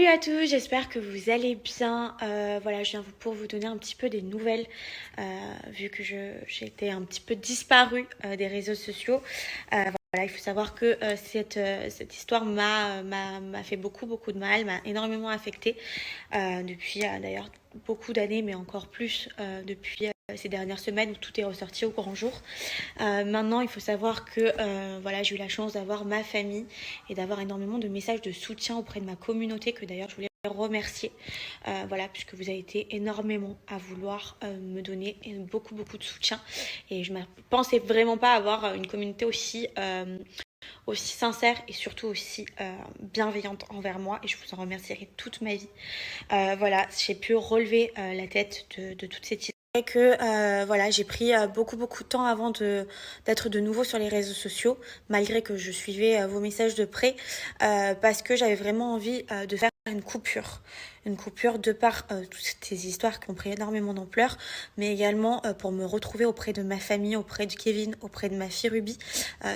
Salut à tous, j'espère que vous allez bien. Voilà, je viens pour vous donner un petit peu des nouvelles, vu que j'ai été un petit peu disparue des réseaux sociaux. Voilà, il faut savoir que cette histoire m'a fait beaucoup de mal, m'a énormément affectée depuis d'ailleurs beaucoup d'années, mais encore plus depuis ces dernières semaines où tout est ressorti au grand jour. Maintenant, il faut savoir que voilà, j'ai eu la chance d'avoir ma famille et d'avoir énormément de messages de soutien auprès de ma communauté, que d'ailleurs je voulais remercier, voilà, puisque vous avez été énormément à vouloir me donner beaucoup de soutien, et je ne pensais vraiment pas avoir une communauté aussi sincère et surtout aussi bienveillante envers moi, et je vous en remercierai toute ma vie. Voilà, j'ai pu relever la tête de toute cette histoire. Et que voilà, j'ai pris beaucoup de temps avant d'être de nouveau sur les réseaux sociaux, malgré que je suivais vos messages de près, parce que j'avais vraiment envie de faire une coupure de par toutes ces histoires qui ont pris énormément d'ampleur, mais également pour me retrouver auprès de ma famille, auprès de Kevin, auprès de ma fille Ruby.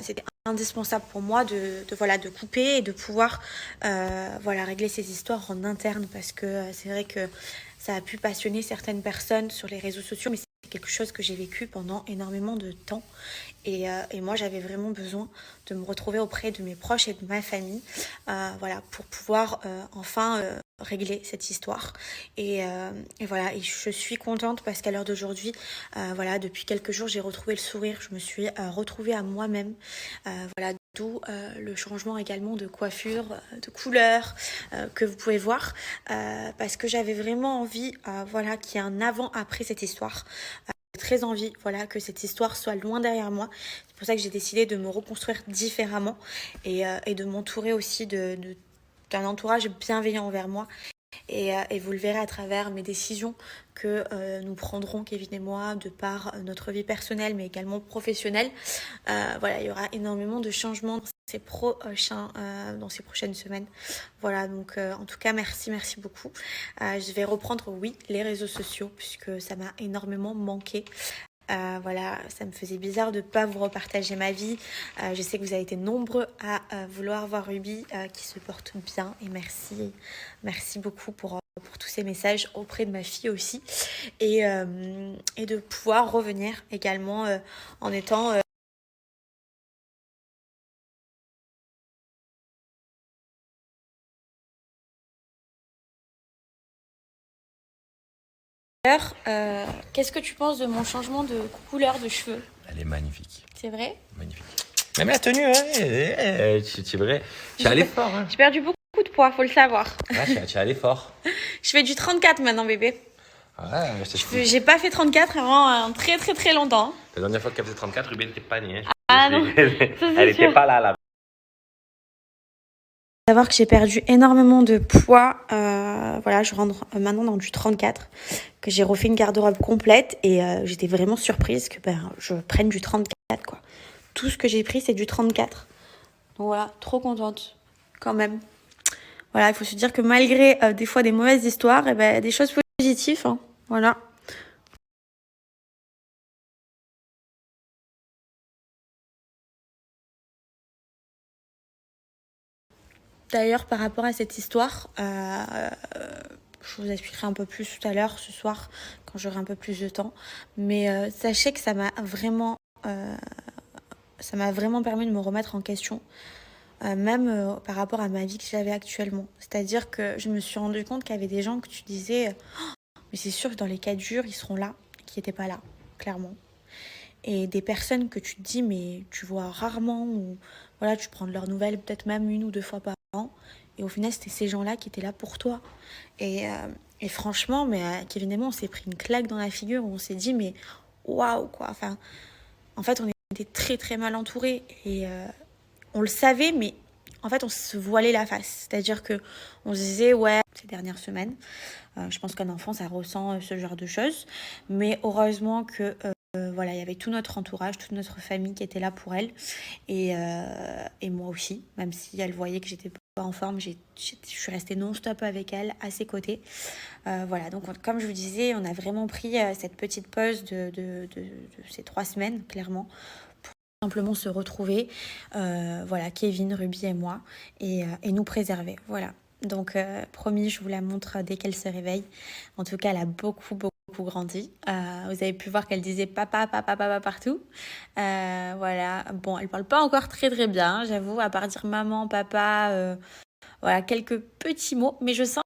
C'était indispensable pour moi de couper et de pouvoir voilà, régler ces histoires en interne, parce que c'est vrai que ça a pu passionner certaines personnes sur les réseaux sociaux, mais c'est quelque chose que j'ai vécu pendant énormément de temps. Et moi, j'avais vraiment besoin de me retrouver auprès de mes proches et de ma famille, voilà, pour pouvoir enfin régler cette histoire. Et voilà, et je suis contente parce qu'à l'heure d'aujourd'hui, voilà, depuis quelques jours, j'ai retrouvé le sourire, je me suis retrouvée à moi-même. Voilà, d'où le changement également de coiffure, de couleur que vous pouvez voir, parce que j'avais vraiment envie, voilà, qu'il y ait un avant-après cette histoire. J'ai très envie, voilà, que cette histoire soit loin derrière moi. C'est pour ça que j'ai décidé de me reconstruire différemment, et de m'entourer aussi d'un entourage bienveillant envers moi. Et vous le verrez à travers mes décisions que nous prendrons, Kevin et moi, de par notre vie personnelle, mais également professionnelle. Voilà, il y aura énormément de changements dans ces prochaines semaines. Voilà, donc en tout cas, merci beaucoup. Je vais reprendre, oui, les réseaux sociaux, puisque ça m'a énormément manqué. Voilà, ça me faisait bizarre de ne pas vous repartager ma vie. Je sais que vous avez été nombreux à vouloir voir Ruby qui se porte bien, et merci beaucoup pour tous ces messages auprès de ma fille aussi, et de pouvoir revenir également en étant qu'est-ce que tu penses de mon changement de couleur de cheveux? Elle est magnifique. C'est vrai? Magnifique. Même la tenue, hein, c'est vrai. Tu es allé fort, hein. J'ai perdu beaucoup de poids, faut le savoir. Ouais, tu es allé fort. Je fais du 34 maintenant, bébé. Ouais, J'ai pas fait 34 avant très longtemps. La dernière fois qu'elle faisait 34, Ruben n'était pas née. Hein. Ah non, elle était pas là. Savoir que j'ai perdu énormément de poids. Voilà, je rentre maintenant dans du 34, que j'ai refait une garde-robe complète, et j'étais vraiment surprise que je prenne du 34, quoi. Tout ce que j'ai pris, c'est du 34. Donc voilà, trop contente quand même. Voilà, il faut se dire que malgré des fois des mauvaises histoires, et des choses positives, hein. Voilà. D'ailleurs, par rapport à cette histoire, je vous expliquerai un peu plus tout à l'heure, ce soir, quand j'aurai un peu plus de temps. Mais sachez que ça m'a vraiment permis de me remettre en question, même par rapport à ma vie que j'avais actuellement. C'est-à-dire que je me suis rendu compte qu'il y avait des gens que tu disais, mais c'est sûr que dans les cas durs, ils seront là, qui n'étaient pas là, clairement. Et des personnes que tu te dis, mais tu vois rarement, ou voilà, tu prends de leurs nouvelles peut-être même 1 ou 2 fois par an. Et au final, c'était ces gens-là qui étaient là pour toi. Et franchement, Kevin et moi, on s'est pris une claque dans la figure, où on s'est dit, mais waouh, quoi. Enfin, en fait, on était très mal entourés. Et on le savait, mais en fait, on se voilait la face. C'est-à-dire que on se disait, ouais, ces dernières semaines, je pense qu'un enfant, ça ressent ce genre de choses. Mais heureusement que voilà, il y avait tout notre entourage, toute notre famille qui était là pour elle. Et moi aussi, même si elle voyait que j'étais pas en forme, je suis restée non-stop avec elle, à ses côtés. Voilà, donc comme je vous disais, on a vraiment pris cette petite pause de ces 3 semaines, clairement, pour simplement se retrouver, voilà, Kevin, Ruby et moi, et nous préserver, voilà. Donc, promis, je vous la montre dès qu'elle se réveille. En tout cas, elle a beaucoup, beaucoup grandi. Vous avez pu voir qu'elle disait papa, papa, papa partout. Voilà. Bon, elle parle pas encore très, très bien, j'avoue, à part dire maman, papa, voilà, quelques petits mots. Mais je sens